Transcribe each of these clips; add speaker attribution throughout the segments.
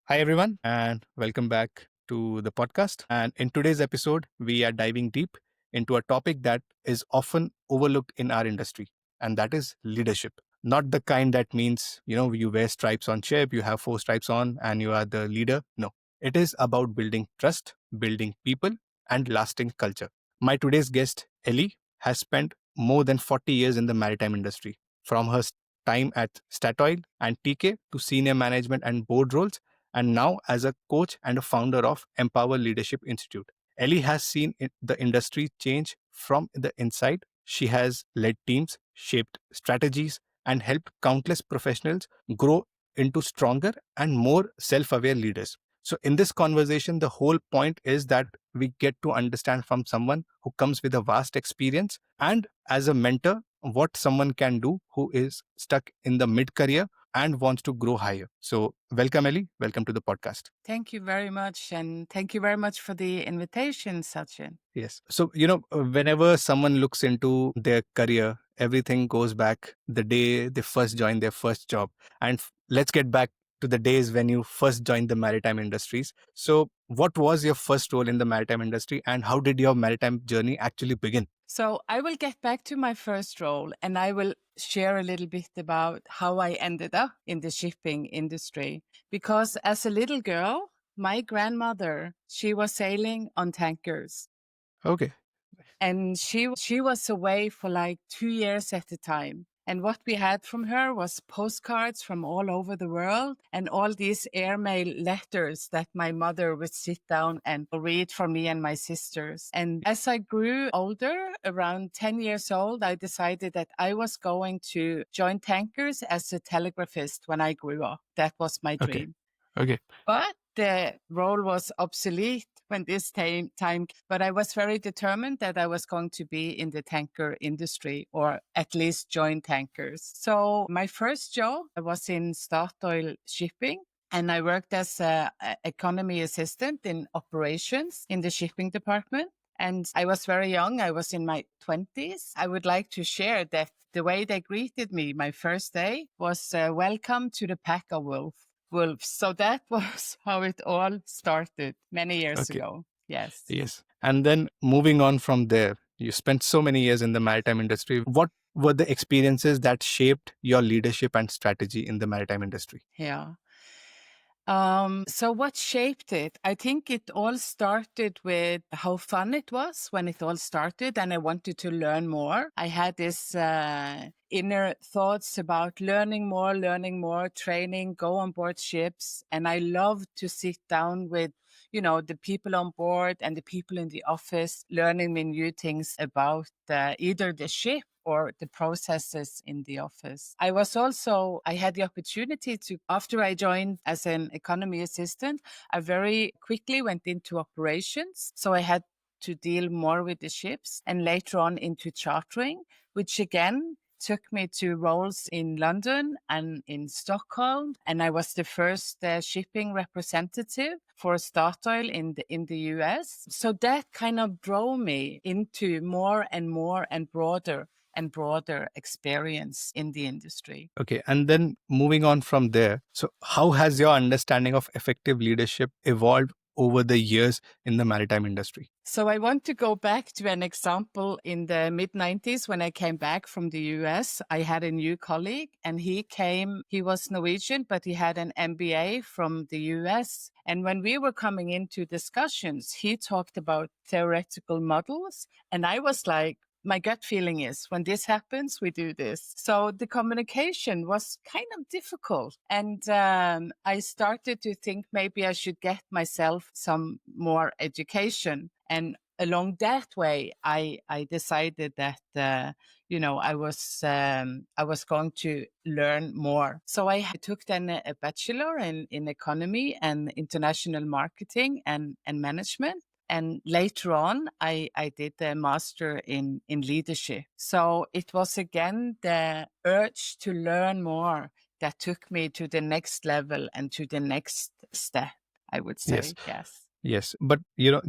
Speaker 1: Hi, everyone, and welcome back to the podcast. And in today's episode, we are diving deep into a topic that is often overlooked in our industry, and that is leadership. Not the kind that means, you wear stripes on chip, you have four stripes on, and you are the leader. No, it is about building trust, building people, and lasting culture. My today's guest, Ellie, has spent more than 40 years in the maritime industry. From her time at Statoil and TK to senior management and board roles, and now as a coach and a founder of Empower Leadership Institute. Ellie has seen the industry change from the inside. She has led teams, shaped strategies, and helped countless professionals grow into stronger and more self aware leaders. So, in this conversation, the whole point is that we get to understand from someone who comes with a vast experience and as a mentor what someone can do who is stuck in the mid career and wants to grow higher. So, welcome, Ellie. Welcome to the podcast.
Speaker 2: Thank you very much. And thank you very much for the invitation, Sachin.
Speaker 1: Yes. So, whenever someone looks into their career, everything goes back the day they first joined their first job. And let's get back to the days when you first joined the maritime industries. So, what was your first role in the maritime industry and how did your maritime journey actually begin?
Speaker 2: So I will get back to my first role and I will share a little bit about how I ended up in the shipping industry. Because as a little girl, my grandmother, she was sailing on tankers.
Speaker 1: Okay.
Speaker 2: And she was away for like 2 years at a time. And what we had from her was postcards from all over the world and all these airmail letters that my mother would sit down and read for me and my sisters. And as I grew older, around 10 years old, I decided that I was going to join tankers as a telegraphist when I grew up. That was my
Speaker 1: Okay.
Speaker 2: dream.
Speaker 1: Okay.
Speaker 2: But the role was obsolete when this time. But I was very determined that I was going to be in the tanker industry or at least join tankers. So my first job was in Statoil shipping. And I worked as an economy assistant in operations in the shipping department. And I was very young. I was in my 20s. I would like to share that the way they greeted me my first day was welcome to the pack of wolves. So that was how it all started many years
Speaker 1: Okay.
Speaker 2: ago. Yes.
Speaker 1: Yes. And then moving on from there, you spent so many years in the maritime industry. What were the experiences that shaped your leadership and strategy in the maritime industry?
Speaker 2: Yeah. So what shaped it? I think it all started with how fun it was when it all started, and I wanted to learn more. I had this inner thoughts about learning more, training, go on board ships, and I loved to sit down with the people on board and the people in the office, learning me new things about either the ship or the processes in the office. I had the opportunity to, after I joined as an economy assistant, I very quickly went into operations. So I had to deal more with the ships and later on into chartering, which again took me to roles in London and in Stockholm. And I was the first shipping representative for Statoil in the US. So that kind of drove me into more and broader experience in the industry.
Speaker 1: Okay. And then moving on from there, so how has your understanding of effective leadership evolved over the years in the maritime industry?
Speaker 2: So I want to go back to an example in the mid 90s when I came back from the US. I had a new colleague and he was Norwegian, but he had an MBA from the US. And when we were coming into discussions, he talked about theoretical models. And I was like, my gut feeling is when this happens, we do this. So the communication was kind of difficult. And I started to think maybe I should get myself some more education. And along that way, I decided that, I was going to learn more. So I took then a bachelor in economy and international marketing and management. And later on, I did a master in leadership. So it was again the urge to learn more that took me to the next level and to the next step, I would
Speaker 1: Yes.
Speaker 2: say. Yes.
Speaker 1: Yes. But,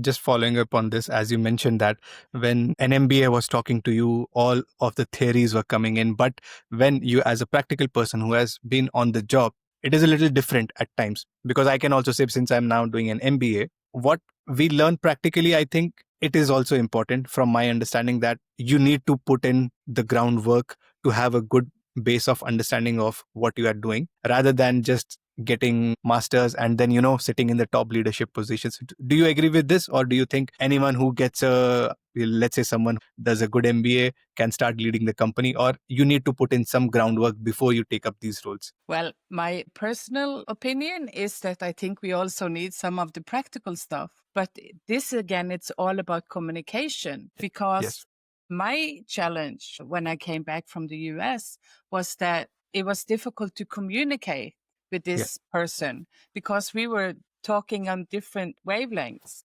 Speaker 1: just following up on this, as you mentioned that when an MBA was talking to you, all of the theories were coming in. But when you, as a practical person who has been on the job, it is a little different at times. Because I can also say, since I'm now doing an MBA, what we learn practically, I think it is also important from my understanding that you need to put in the groundwork to have a good base of understanding of what you are doing, rather than just getting masters and then sitting in the top leadership positions. Do you agree with this, or do you think anyone who gets a, let's say someone does a good MBA can start leading the company, or you need to put in some groundwork before you take up these roles?
Speaker 2: Well, my personal opinion is that I think we also need some of the practical stuff. But this, again, it's all about communication, because
Speaker 1: Yes.
Speaker 2: my challenge when I came back from the US was that it was difficult to communicate with
Speaker 1: Yeah.
Speaker 2: this person because we were talking on different wavelengths.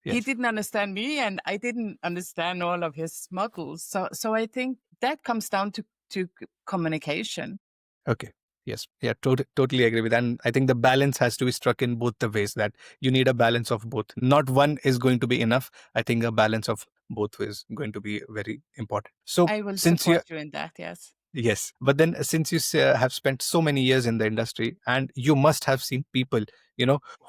Speaker 2: He
Speaker 1: Yes.
Speaker 2: didn't understand me and I didn't understand all of his models. So I think that comes down to communication.
Speaker 1: Okay. Yes. Yeah. Totally agree with that. And I think the balance has to be struck in both the ways, that you need a balance of both. Not one is going to be enough. I think a balance of both is going to be very important. So
Speaker 2: I will
Speaker 1: since you
Speaker 2: support you in that, yes.
Speaker 1: Yes, but then since you have spent so many years in the industry, and you must have seen people,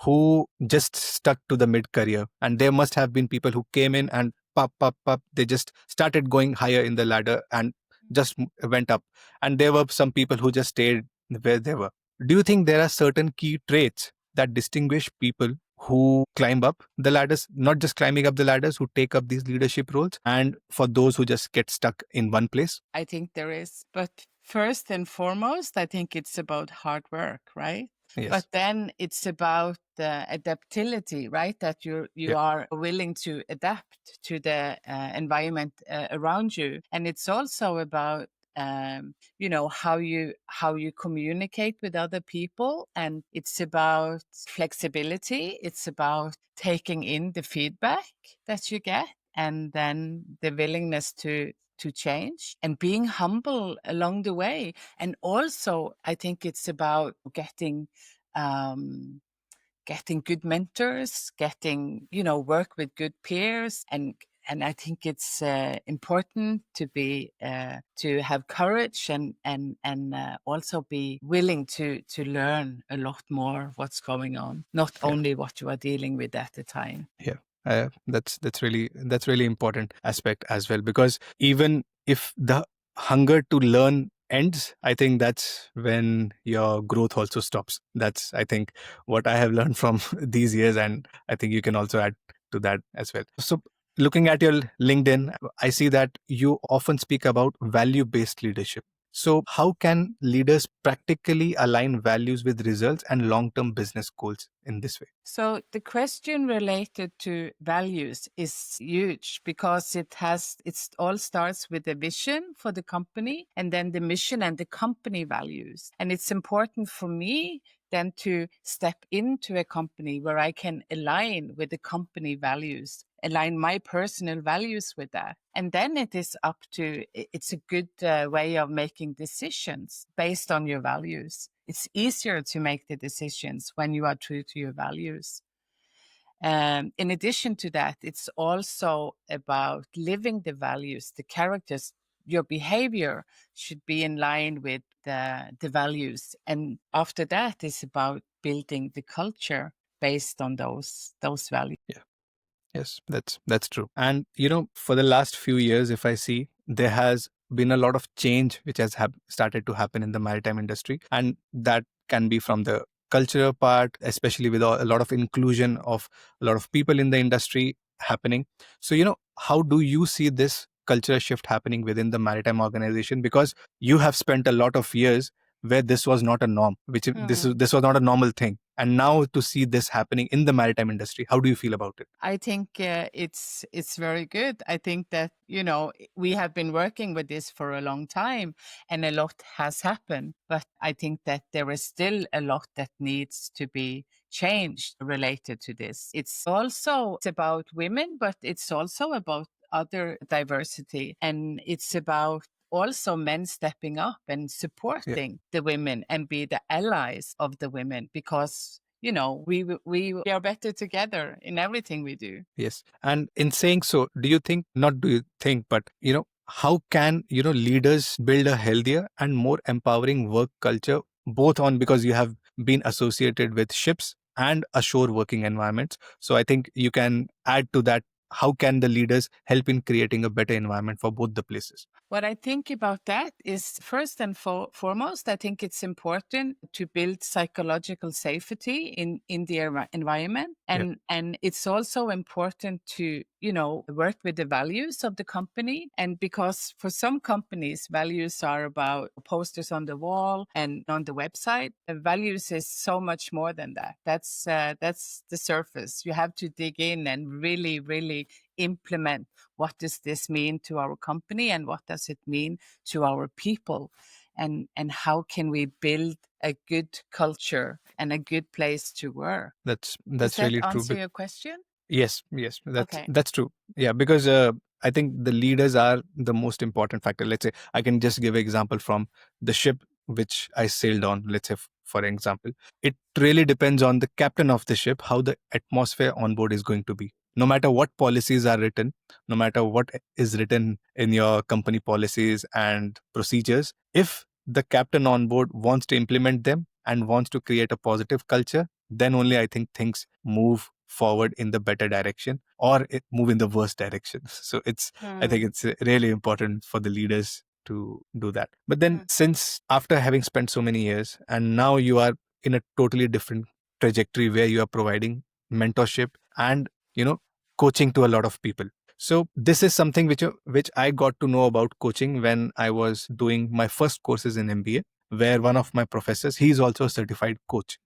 Speaker 1: who just stuck to the mid career, and there must have been people who came in and pop, pop, pop, they just started going higher in the ladder and just went up. And there were some people who just stayed where they were. Do you think there are certain key traits that distinguish people who climb up the ladders, not just climbing up the ladders, who take up these leadership roles, and for those who just get stuck in one place?
Speaker 2: I think there is. But first and foremost, I think it's about hard work, right?
Speaker 1: Yes.
Speaker 2: But then it's about the adaptability, right? That you
Speaker 1: Yeah.
Speaker 2: are willing to adapt to the environment around you, and it's also about how you communicate with other people, and it's about flexibility. It's about taking in the feedback that you get, and then the willingness to change and being humble along the way. And also, I think it's about um, getting good mentors, work with good peers, and I think it's important to be to have courage and also be willing to learn a lot more what's going on, not
Speaker 1: Yeah.
Speaker 2: only what you are dealing with at the time.
Speaker 1: Yeah. That's really important aspect as well, because even if the hunger to learn ends, I think that's when your growth also stops. That's, I think, what I have learned from these years, and I think you can also add to that as well. So looking at your LinkedIn, I see that you often speak about value based leadership. So how can leaders practically align values with results and long term business goals in this way?
Speaker 2: So the question related to values is huge because it all starts with the vision for the company and then the mission and the company values. And it's important for me then to step into a company where I can align with the company values, align my personal values with that. And then it is up to, it's a good way of making decisions based on your values. It's easier to make the decisions when you are true to your values. In addition to that, it's also about living the values, the characters. Your behavior should be in line with the values. And after that, it's about building the culture based on those values.
Speaker 1: Yeah. Yes, that's true. And for the last few years, if I see, there has been a lot of change which has started to happen in the maritime industry, and that can be from the cultural part, especially with a lot of inclusion of a lot of people in the industry happening. So how do you see this cultural shift happening within the maritime organization? Because you have spent a lot of years where this was not a norm, which this was not a normal thing, and now to see this happening in the maritime industry, how do you feel about it?
Speaker 2: I think it's very good. I think that we have been working with this for a long time, and a lot has happened. But I think that there is still a lot that needs to be changed related to this. It's about women, but it's also about other diversity, and it's about also men stepping up and
Speaker 1: Yeah.
Speaker 2: supporting the women and be the allies of the women, because we are better together in everything we do.
Speaker 1: Yes. And in saying so, do you think, not do you think, but, how can, leaders build a healthier and more empowering work culture both on because you have been associated with ships and ashore working environments. So I think you can add to that. How can the leaders help in creating a better environment for both the places?
Speaker 2: What I think about that is first and foremost, I think it's important to build psychological safety in the environment.
Speaker 1: Yeah.
Speaker 2: And it's also important to, you know, work with the values of the company. And because for some companies, values are about posters on the wall and on the website. Values is so much more than that. That's the surface. You have to dig in and really, really implement what does this mean to our company and what does it mean to our people, and how can we build a good culture and a good place to work. Does
Speaker 1: That's
Speaker 2: that
Speaker 1: really true.
Speaker 2: answer your question?
Speaker 1: Yes, yes,
Speaker 2: Okay.
Speaker 1: that's true. Yeah, because I think the leaders are the most important factor. Let's say I can just give an example from the ship which I sailed on. Let's say, for example, it really depends on the captain of the ship how the atmosphere on board is going to be. No matter what policies are written, no matter what is written in your company policies and procedures, if the captain on board wants to implement them and wants to create a positive culture, then only I think things move forward in the better direction or it move in the worst direction. So I think it's really important for the leaders to do that. But then since after having spent so many years and now you are in a totally different trajectory where you are providing mentorship and, you know, coaching to a lot of people. So this is something which I got to know about coaching when I was doing my first courses in MBA, where one of my professors, he's also a certified coach.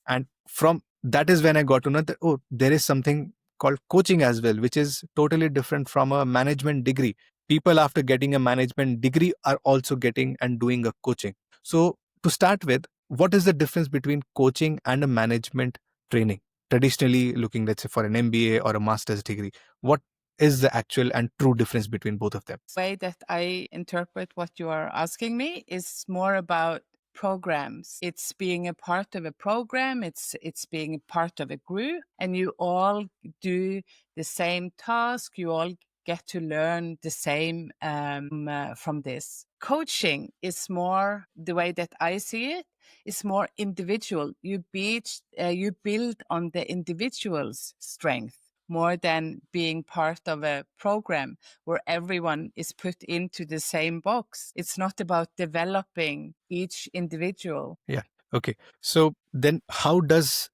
Speaker 1: And from that is when I got to know that, oh, there is something called coaching as well, which is totally different from a management degree. People after getting a management degree are also getting and doing a coaching. So to start with, what is the difference between coaching and a management training? Traditionally looking, let's say for an MBA or a master's degree, what is the actual and true difference between both of them?
Speaker 2: Way that I interpret what you are asking me is more about programs. It's being a part of a program, it's being a part of a group, and you all do the same task, you all get to learn the same from this. Coaching is more, the way that I see it, is more individual. You build on the individual's strength more than being part of a program where everyone is put into the same box. It's not about developing each individual.
Speaker 1: Yeah. Okay. So then how does,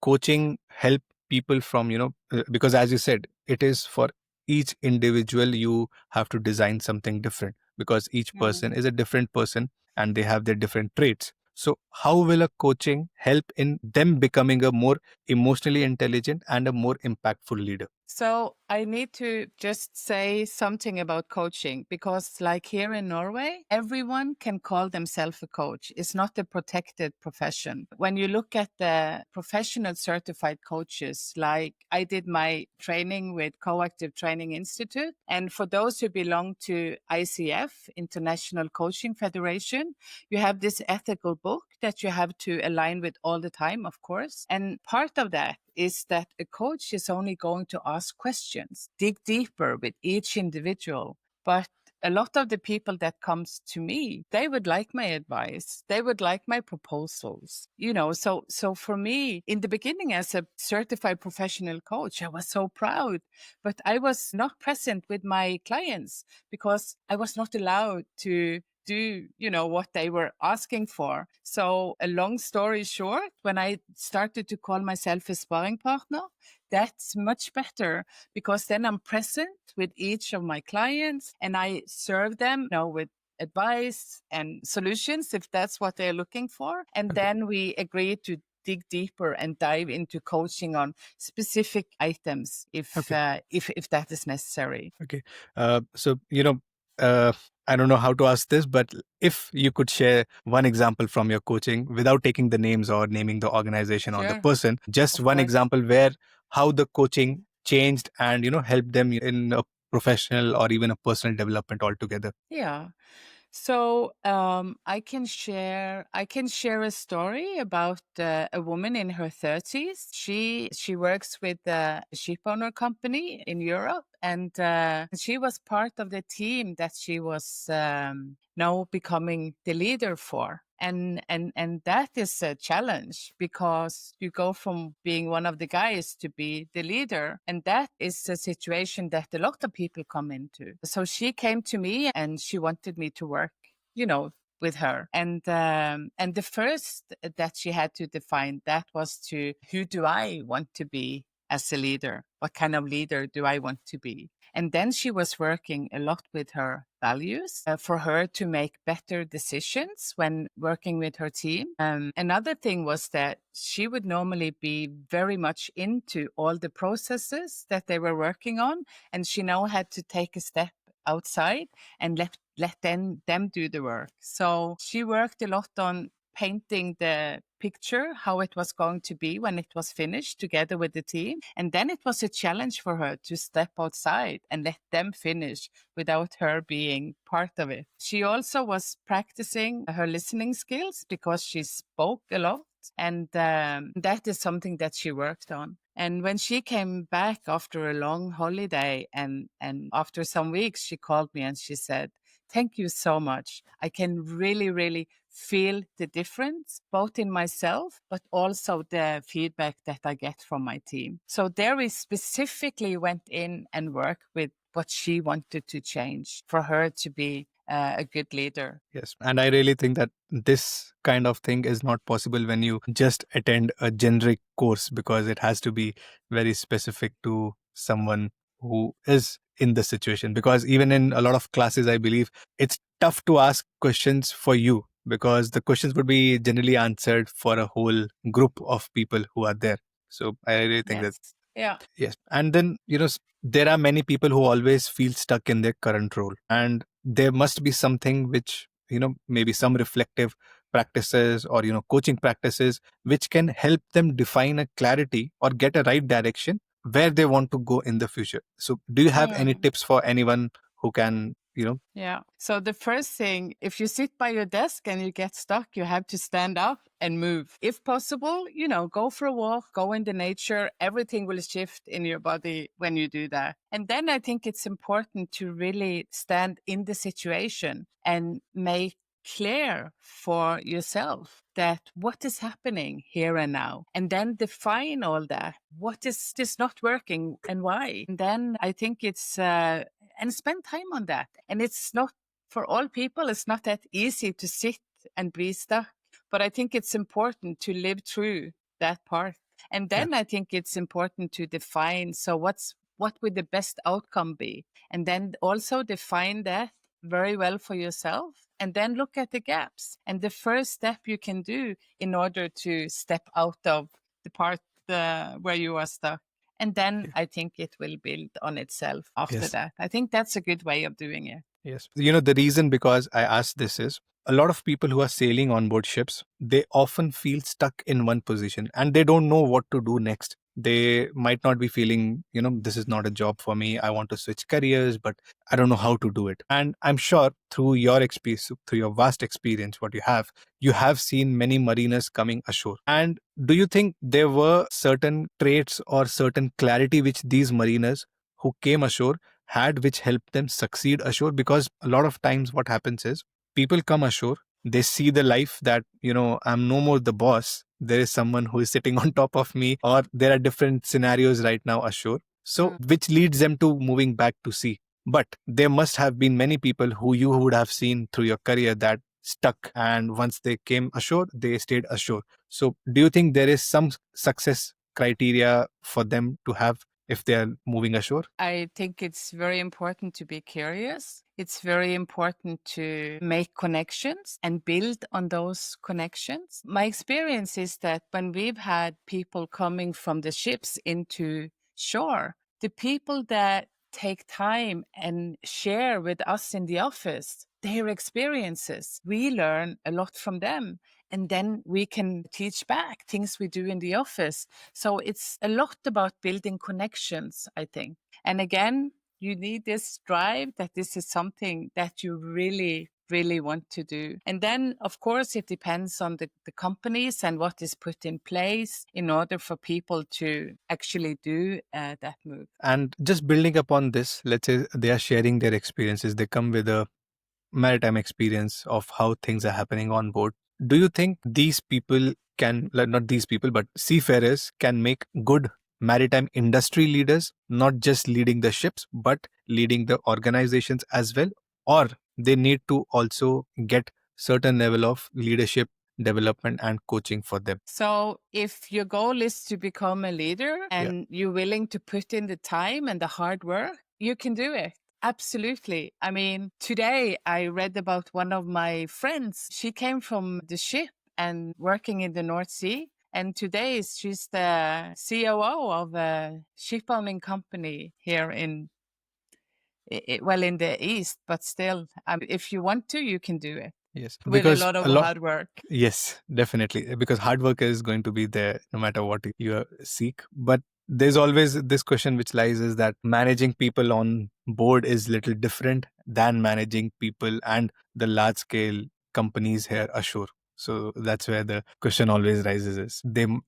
Speaker 1: coaching help people from, because as you said, it is for each individual, you have to design something different because each person is a different person and they have their different traits. So how will a coaching help in them becoming a more emotionally intelligent and a more impactful leader?
Speaker 2: So I need to just say something about coaching because, like here in Norway, everyone can call themselves a coach. It's not a protected profession. When you look at the professional certified coaches, like I did my training with Coactive Training Institute, and for those who belong to ICF, International Coaching Federation, you have this ethical book that you have to align with all the time, of course. And part of that is that a coach is only going to ask questions, dig deeper with each individual. But a lot of the people that comes to me, they would like my advice. They would like my proposals. So for me, in the beginning as a certified professional coach, I was so proud, but I was not present with my clients because I was not allowed to do what they were asking for. So a long story short, when I started to call myself a sparring partner, that's much better because then I'm present with each of my clients and I serve them with advice and solutions if that's what they're looking for. And then we agree to dig deeper and dive into coaching on specific items if that is necessary.
Speaker 1: Okay. So, I don't know how to ask this, but if you could share one example from your coaching without taking the names or naming the organization or the
Speaker 2: Sure,
Speaker 1: person, just
Speaker 2: of
Speaker 1: one
Speaker 2: course.
Speaker 1: example where how the coaching changed and, helped them in a professional or even a personal development altogether.
Speaker 2: Yeah. So I can share a story about a woman in her 30s. She works with a ship owner company in Europe, and she was part of the team that she was now becoming the leader for. And that is a challenge, because you go from being one of the guys to be the leader, and that is a situation that a lot of people come into. So she came to me and she wanted me to work, with her. And the first that she had to define, that was to, who do I want to be as a leader? What kind of leader do I want to be? And then she was working a lot with her values, for her to make better decisions when working with her team. Another thing was that she would normally be very much into all the processes that they were working on, and she now had to take a step outside and let them do the work. So she worked a lot on painting the picture, how it was going to be when it was finished together with the team. And then it was a challenge for her to step outside and let them finish without her being part of it. She also was practicing her listening skills because she spoke a lot. And that is something that she worked on. And when she came back after a long holiday, and after some weeks, she called me and she said, "Thank you so much. I can really, really feel the difference, both in myself, but also the feedback that I get from my team." So there we specifically went in and worked with what she wanted to change for her to be a good leader.
Speaker 1: Yes. And I really think that this kind of thing is not possible when you just attend a generic course, because it has to be very specific to someone who is in the situation. Because even in a lot of classes, I believe it's tough to ask questions for you, because the questions would be generally answered for a whole group of people who are there. So I really think that,
Speaker 2: Yes. Yeah.
Speaker 1: yes. And then, there are many people who always feel stuck in their current role. And there must be something which, maybe some reflective practices or, coaching practices which can help them define a clarity or get a right direction where they want to go in the future. So do you have any tips for anyone who can,
Speaker 2: Yeah. So the first thing, if you sit by your desk and you get stuck, you have to stand up and move. If possible, go for a walk, go in the nature. Everything will shift in your body when you do that. And then I think it's important to really stand in the situation and make clear for yourself that what is happening here and now, and then define all that. What is this not working and why? And then I think it's and spend time on that. And it's not, for all people, it's not that easy to sit and be stuck. But I think it's important to live through that part. And
Speaker 1: yeah,
Speaker 2: then I think it's important to define, so what would the best outcome be? And then also define that very well for yourself, and then look at the gaps. And the first step you can do in order to step out of the part where you are stuck, and then
Speaker 1: yeah,
Speaker 2: I think it will build on itself after
Speaker 1: yes.
Speaker 2: that. I think that's a good way of doing it.
Speaker 1: Yes. The reason because I asked this is a lot of people who are sailing on board ships, they often feel stuck in one position and they don't know what to do next. They might not be feeling, this is not a job for me. I want to switch careers, but I don't know how to do it. And I'm sure through your experience, through your vast experience, what you have seen many mariners coming ashore. And do you think there were certain traits or certain clarity which these mariners who came ashore had which helped them succeed ashore? Because a lot of times what happens is people come ashore, they see the life that, I'm no more the boss. There is someone who is sitting on top of me, or there are different scenarios right now ashore. So, which leads them to moving back to sea. But there must have been many people who you would have seen through your career that stuck. And once they came ashore, they stayed ashore. So, do you think there is some success criteria for them to have if they are moving ashore?
Speaker 2: I think it's very important to be curious. It's very important to make connections and build on those connections. My experience is that when we've had people coming from the ships into shore, the people that take time and share with us in the office their experiences, we learn a lot from them. And then we can teach back things we do in the office. So it's a lot about building connections, I think. And again, you need this drive that this is something that you really, really want to do. And then, of course, it depends on the companies and what is put in place in order for people to actually do that move.
Speaker 1: And just building upon this, let's say they are sharing their experiences, they come with a maritime experience of how things are happening on board. do you think these people can, like, not these people, but seafarers can make good maritime industry leaders, not just leading the ships, but leading the organizations as well? Or they need to also get certain level of leadership development and coaching for them?
Speaker 2: So, if your goal is to become a leader and you're willing to put in the time and the hard work, you can do it. Absolutely. I mean, today I read about one of my friends. She came from the ship and working in the North Sea. And today she's the COO of a shipowning company here in, well, in the East, but still, if you want to, you can do it
Speaker 1: Yes,
Speaker 2: with a
Speaker 1: because
Speaker 2: lot of
Speaker 1: a lot.
Speaker 2: hard work.
Speaker 1: Yes, definitely. Because hard work is going to be there no matter what you seek. But there's always this question which lies is that managing people on board is little different than managing people and the large scale companies here ashore. So that's where the question always rises is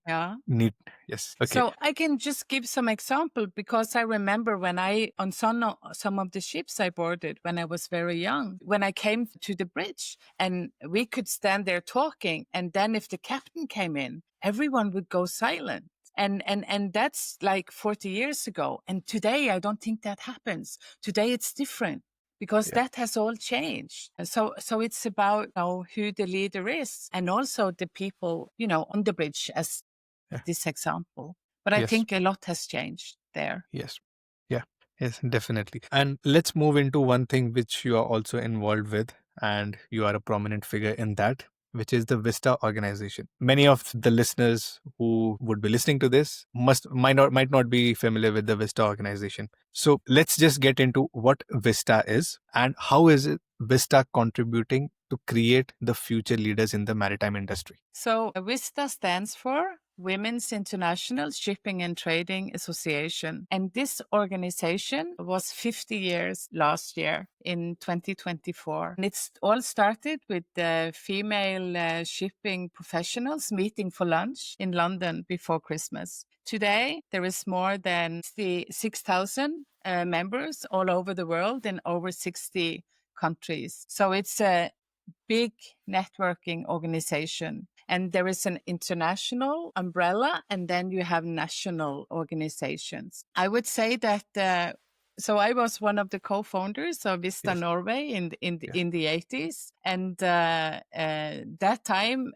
Speaker 2: Yeah.
Speaker 1: need. Yes. Okay.
Speaker 2: So I can just give some example because I remember when I on some of the ships I boarded when I was very young, when I came to the bridge and we could stand there talking, and then if the captain came in, everyone would go silent. And that's like 40 years ago. And today I don't think that happens. Today it's different because that has all changed. And so it's about, who the leader is and also the people, on the bridge as
Speaker 1: Yeah.
Speaker 2: this example. But I
Speaker 1: Yes.
Speaker 2: think a lot has changed there.
Speaker 1: Yes. Yeah. Yes, definitely. And let's move into one thing which you are also involved with, and you are a prominent figure in that, which is the VISTA organization. Many of the listeners who would be listening to this might not be familiar with the VISTA organization. So let's just get into what VISTA is and how is it VISTA contributing to create the future leaders in the maritime industry.
Speaker 2: So WISTA stands for Women's International Shipping and Trading Association. And this organization was 50 years last year in 2024. And it's all started with the female shipping professionals meeting for lunch in London before Christmas. Today, there is more than 6,000 members all over the world in over 60 countries. So it's a big networking organization. And there is an international umbrella, and then you have national organizations. I would say that. So I was one of the co-founders of VISTA Norway in the 80s, and that time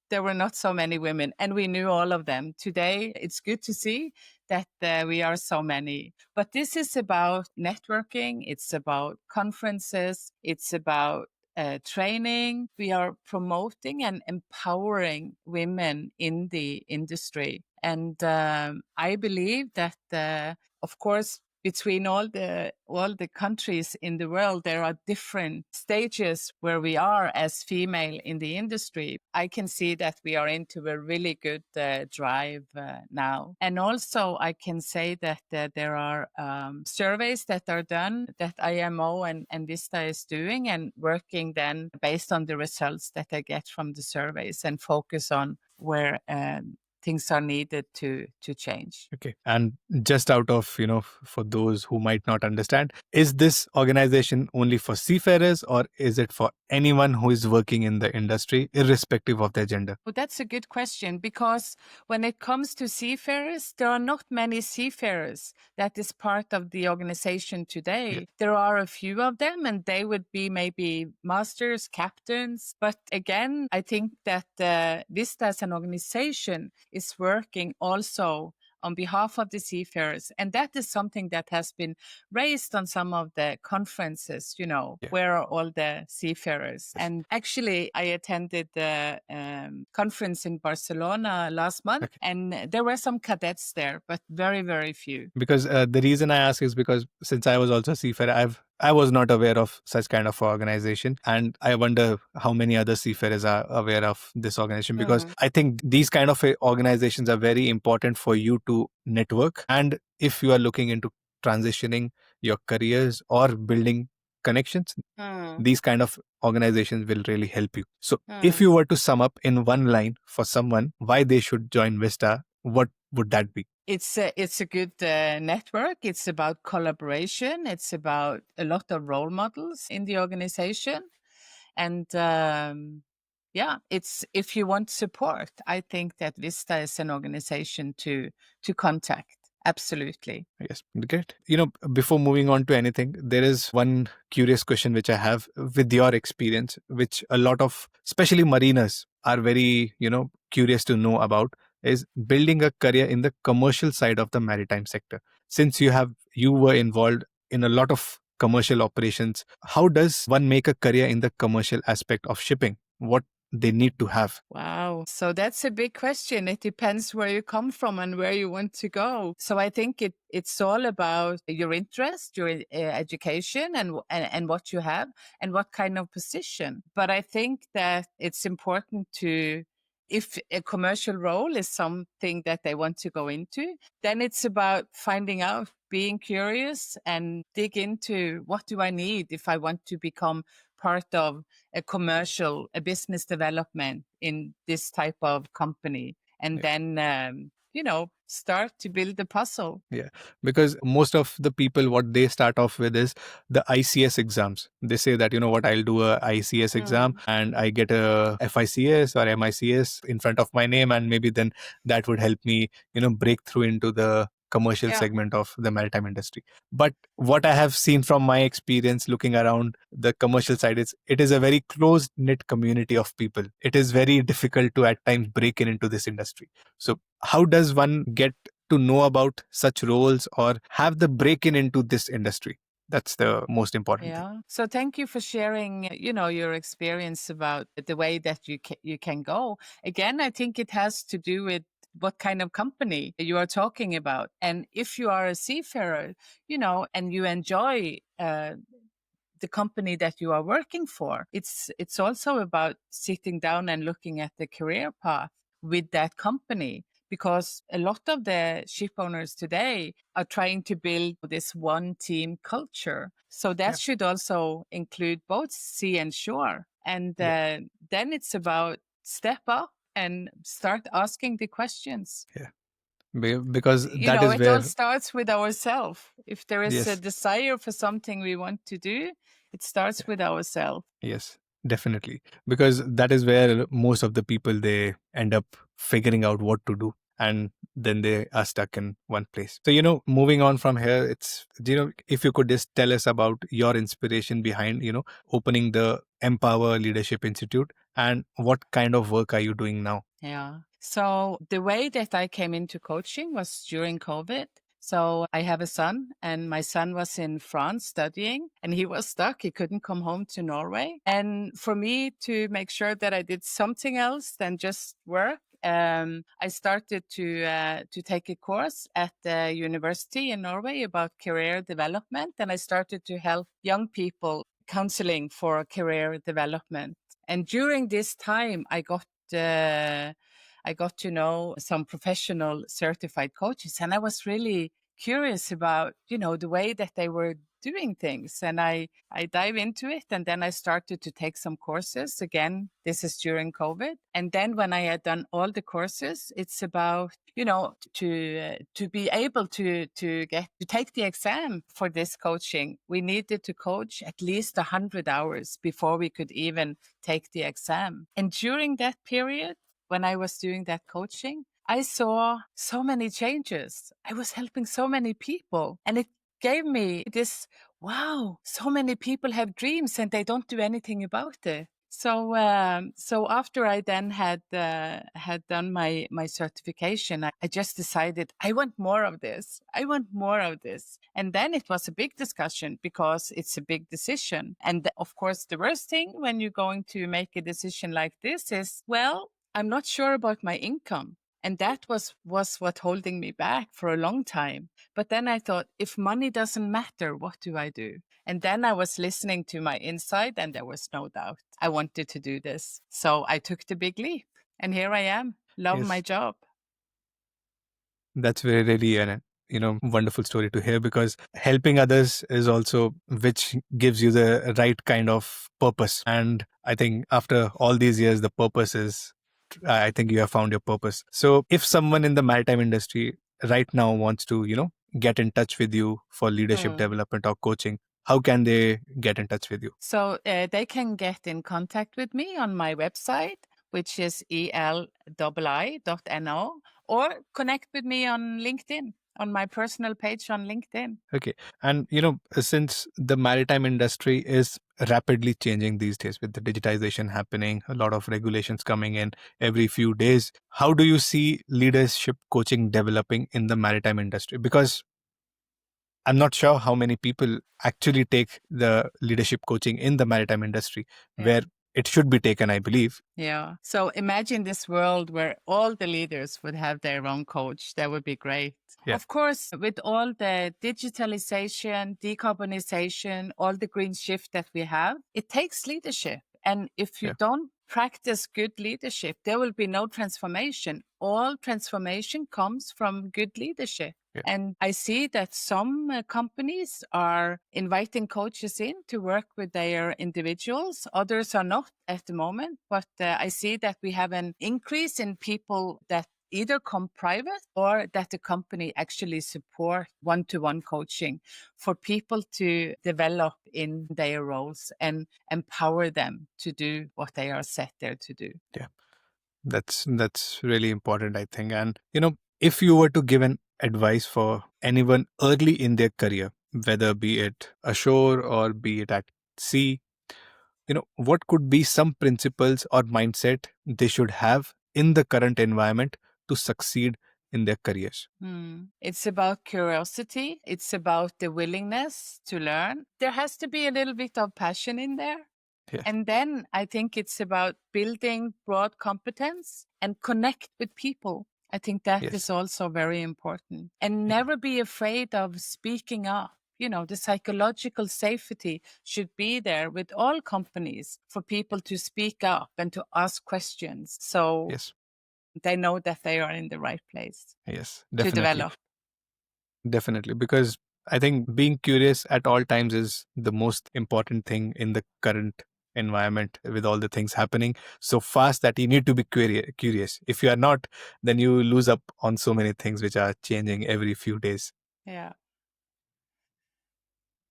Speaker 2: there were not so many women, and we knew all of them. Today, it's good to see that we are so many. But this is about networking, it's about conferences, it's about training. We are promoting and empowering women in the industry. And I believe that, of course, between all the countries in the world, there are different stages where we are as female in the industry. I can see that we are into a really good drive now. And also I can say that there are surveys that are done that IMO and VISTA is doing and working then based on the results that I get from the surveys and focus on where things are needed to change.
Speaker 1: Okay. And just out of, for those who might not understand, is this organization only for seafarers or is it for anyone who is working in the industry, irrespective of their gender?
Speaker 2: Well, that's a good question because when it comes to seafarers, there are not many seafarers that is part of the organization today.
Speaker 1: Yeah.
Speaker 2: There are a few of them, and they would be maybe masters, captains. But again, I think that VISTA as an organization is working also on behalf of the seafarers. And that is something that has been raised on some of the conferences, where are all the seafarers? And actually, I attended the conference in Barcelona last month, and there were some cadets there, but very, very few.
Speaker 1: Because the reason I ask is because since I was also a seafarer, I was not aware of such kind of organization, and I wonder how many other seafarers are aware of this organization. Because I think these kind of organizations are very important for you to network, and if you are looking into transitioning your careers or building connections, these kind of organizations will really help you. So, if you were to sum up in one line for someone why they should join VISTA, what would that be?
Speaker 2: It's a good network. It's about collaboration. It's about a lot of role models in the organization, and yeah, it's if you want support, I think that Vista is an organization to contact. Absolutely.
Speaker 1: Yes, great. Before moving on to anything, there is one curious question which I have with your experience, which a lot of, especially mariners, are very, curious to know about, is building a career in the commercial side of the maritime sector. Since you were involved in a lot of commercial operations, how does one make a career in the commercial aspect of shipping? What they need to have?
Speaker 2: Wow. So that's a big question. It depends where you come from and where you want to go. So I think it's all about your interest, your education, and what you have and what kind of position. But I think that it's important to, if a commercial role is something that they want to go into, then it's about finding out, being curious and dig into what do I need if I want to become part of a business development in this type of company. And
Speaker 1: Yeah.
Speaker 2: then, start to build the puzzle.
Speaker 1: Yeah, because most of the people, what they start off with is the ICS exams. They say that, what, I'll do a ICS exam
Speaker 2: Mm.
Speaker 1: and I get a FICS or MICS in front of my name, and maybe then that would help me, break through into the commercial
Speaker 2: Yeah.
Speaker 1: segment of the maritime industry. But what I have seen from my experience looking around the commercial side is it is a very close knit community of people. It is very difficult to at times break into this industry. So how does one get to know about such roles or have the break in into this industry? That's the most important thing.
Speaker 2: Yeah. So thank you for sharing, your experience about the way that you can go. Again, I think it has to do with what kind of company you are talking about. And if you are a seafarer, and you enjoy the company that you are working for. It's also about sitting down and looking at the career path with that company, because a lot of the ship owners today are trying to build this one team culture. So that
Speaker 1: Yeah.
Speaker 2: should also include both sea and shore. And
Speaker 1: Yeah.
Speaker 2: then it's about step up and start asking the questions.
Speaker 1: Yeah. Because that is
Speaker 2: It all
Speaker 1: where,
Speaker 2: starts with ourselves. If there is a
Speaker 1: yes,
Speaker 2: desire for something we want to do, it starts with ourselves.
Speaker 1: yes, definitely. Because that is where most of the people, they end up figuring out what to do. And then they are stuck in one place. So, moving on from here, if you could just tell us about your inspiration behind, opening the Empower Leadership Institute, and what kind of work are you doing now?
Speaker 2: Yeah. So the way that I came into coaching was during COVID. So I have a son, and my son was in France studying, and he was stuck. He couldn't come home to Norway. And for me to make sure that I did something else than just work, I started to take a course at the university in Norway about career development, and I started to help young people counseling for career development. And during this time, uh, I got to know some professional certified coaches, and I was really curious about, the way that they were doing things. And I dive into it, and then I started to take some courses. Again, this is during COVID. And then when I had done all the courses, it's about, to be able to get to take the exam for this coaching. We needed to coach at least 100 hours before we could even take the exam. And during that period, when I was doing that coaching, I saw so many changes. I was helping so many people, and it gave me this, wow, so many people have dreams and they don't do anything about it. So after I then had done my certification, I just decided I want more of this. I want more of this, and then it was a big discussion because it's a big decision. And of course, the worst thing when you're going to make a decision like this is, well, I'm not sure about my income. And that was what holding me back for a long time. But then I thought, if money doesn't matter, what do I do? And then I was listening to my inside, and there was no doubt I wanted to do this. So I took the big leap, and here I am. Love my
Speaker 1: Yes,
Speaker 2: job.
Speaker 1: that's very really a wonderful story to hear, because helping others is also which gives you the right kind of purpose. And I think after all these years, the purpose is, I think you have found your purpose. So if someone in the maritime industry right now wants to, get in touch with you for leadership
Speaker 2: Hmm.
Speaker 1: development or coaching, how can they get in touch with you?
Speaker 2: So they can get in contact with me on my website, which is eli.no, or connect with me on LinkedIn, on my personal page on LinkedIn.
Speaker 1: Okay. And, since the maritime industry is rapidly changing these days with the digitization happening, a lot of regulations coming in every few days, how do you see leadership coaching developing in the maritime industry? Because I'm not sure how many people actually take the leadership coaching in the maritime industry, where it should be taken, I believe.
Speaker 2: Yeah. So imagine this world where all the leaders would have their own coach. That would be great.
Speaker 1: Yeah.
Speaker 2: Of course, with all the digitalization, decarbonization, all the green shift that we have, it takes leadership. And if you
Speaker 1: Yeah.
Speaker 2: don't practice good leadership, there will be no transformation. All transformation comes from good leadership.
Speaker 1: Yeah.
Speaker 2: And I see that some companies are inviting coaches in to work with their individuals. Others are not at the moment. But I see that we have an increase in people that either come private or that the company actually support one-to-one coaching for people to develop in their roles and empower them to do what they are set there to do.
Speaker 1: Yeah. That's really important, I think. And if you were to give an advice for anyone early in their career, whether be it ashore or be it at sea, what could be some principles or mindset they should have in the current environment to succeed in their careers?
Speaker 2: It's about curiosity. It's about the willingness to learn. There has to be a little bit of passion in there.
Speaker 1: Yeah.
Speaker 2: And then I think it's about building broad competence and connect with people. I think that is
Speaker 1: Yes.
Speaker 2: also very important. And
Speaker 1: Yeah.
Speaker 2: never be afraid of speaking up. The psychological safety should be there with all companies for people to speak up and to ask questions. So
Speaker 1: Yes.
Speaker 2: they know that they are in the right place
Speaker 1: Yes.
Speaker 2: to
Speaker 1: Definitely.
Speaker 2: develop.
Speaker 1: Definitely. Because I think being curious at all times is the most important thing in the current environment with all the things happening so fast that you need to be curious. If you are not, then you lose up on so many things which are changing every few days.
Speaker 2: Yeah.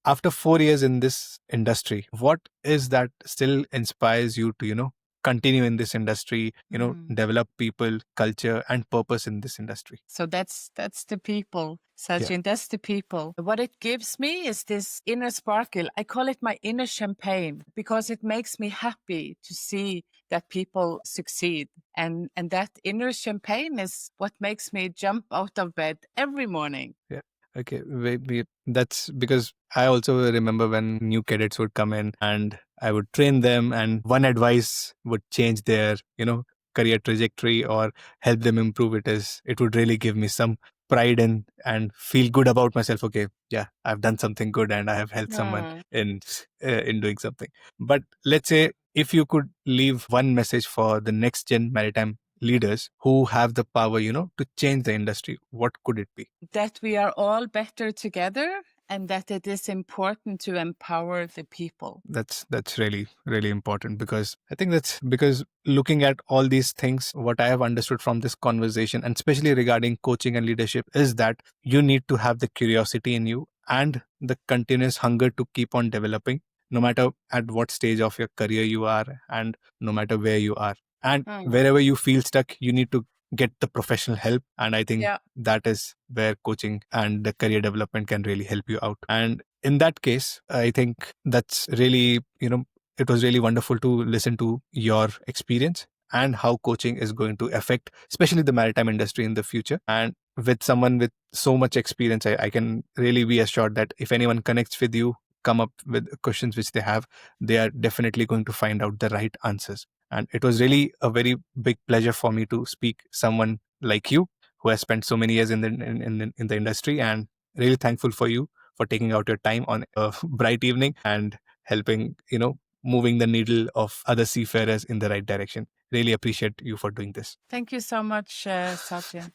Speaker 1: After 4 years in this industry, what is that still inspires you to, continue in this industry, develop people, culture, and purpose in this industry?
Speaker 2: So that's the people, Sachin. That's the people. What it gives me is this inner sparkle. I call it my inner champagne because it makes me happy to see that people succeed. And that inner champagne is what makes me jump out of bed every morning.
Speaker 1: Yeah. Okay. That's because I also remember when new cadets would come in and I would train them, and one advice would change their, career trajectory or help them improve it would really give me some pride and feel good about myself. Okay, yeah, I've done something good and I have helped someone in doing something. But let's say if you could leave one message for the next gen maritime leaders who have the power, to change the industry, what could it be?
Speaker 2: That we are all better together and that it is important to empower the people.
Speaker 1: That's really really important, because I think that's because looking at all these things, what I have understood from this conversation, and especially regarding coaching and leadership, is that you need to have the curiosity in you and the continuous hunger to keep on developing, no matter at what stage of your career you are and no matter where you are. And wherever you feel stuck, you need to get the professional help. And I think that is where coaching and the career development can really help you out. And in that case, I think that's really, it was really wonderful to listen to your experience and how coaching is going to affect, especially the maritime industry in the future. And with someone with so much experience, I can really be assured that if anyone connects with you, come up with questions which they have, they are definitely going to find out the right answers. And it was really a very big pleasure for me to speak someone like you who has spent so many years in the industry, and really thankful for you for taking out your time on a bright evening and helping, moving the needle of other seafarers in the right direction. Really appreciate you for doing this.
Speaker 2: Thank you so much, Sachin.